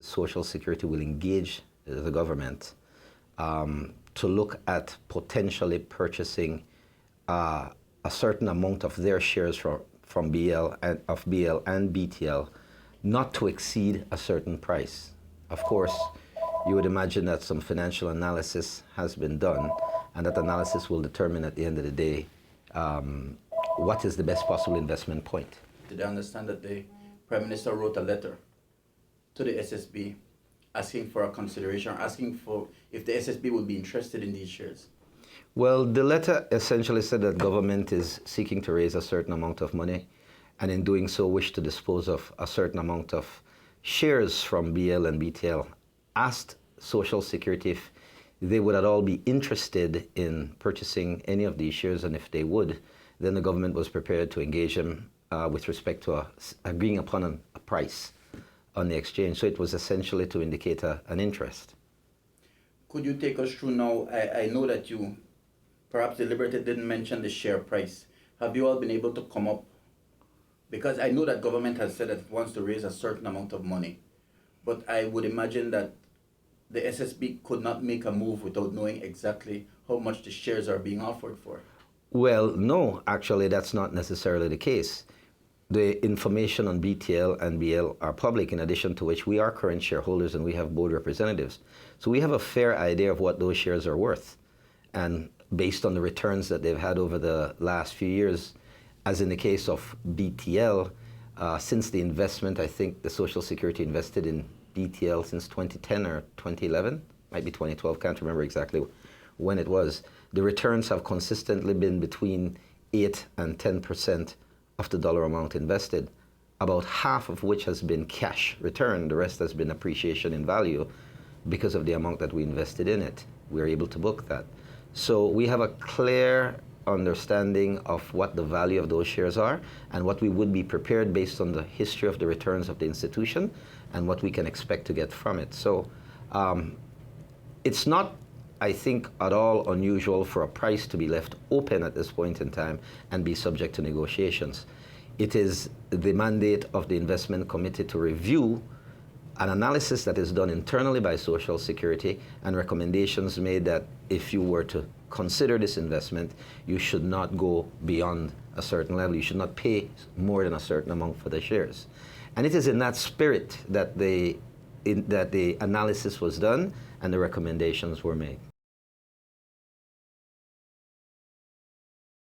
Social Security will engage the government to look at potentially purchasing a certain amount of their shares from B.E.L and B.T.L, not to exceed a certain price. Of course, you would imagine that some financial analysis has been done, and that analysis will determine at the end of the day what is the best possible investment point. Did I understand that the Prime Minister wrote a letter to the S.S.B asking for a consideration, asking for if the S.S.B would be interested in these shares? Well, the letter essentially said that government is seeking to raise a certain amount of money, and in doing so wish to dispose of a certain amount of shares from B.E.L and B.T.L. Asked Social Security if they would at all be interested in purchasing any of these shares, and if they would, then the government was prepared to engage them with respect to agreeing upon a price on the exchange. So it was essentially to indicate an interest. Could you take us through now? I know that you perhaps deliberated, didn't mention the share price. Have you all been able to come up? Because I know that government has said that it wants to raise a certain amount of money, but I would imagine that the S.S.B could not make a move without knowing exactly how much the shares are being offered for. Well, no, actually that's not necessarily the case. The information on B.T.L and B.E.L are public, in addition to which we are current shareholders and we have board representatives. So we have a fair idea of what those shares are worth. And based on the returns that they've had over the last few years, as in the case of B.T.L, since the investment, I think the Social Security invested in B.T.L since 2010 or 2011, might be 2012, can't remember exactly when it was. The returns have consistently been between 8 and 10% of the dollar amount invested, about half of which has been cash return. The rest has been appreciation in value because of the amount that we invested in it. We're able to book that. So we have a clear understanding of what the value of those shares are and what we would be prepared based on the history of the returns of the institution and what we can expect to get from it. So it's not, I think, at all unusual for a price to be left open at this point in time and be subject to negotiations. It is the mandate of the investment committee to review an analysis that is done internally by Social Security and recommendations made that if you were to consider this investment, you should not go beyond a certain level. You should not pay more than a certain amount for the shares. And it is in that spirit that the analysis was done and the recommendations were made.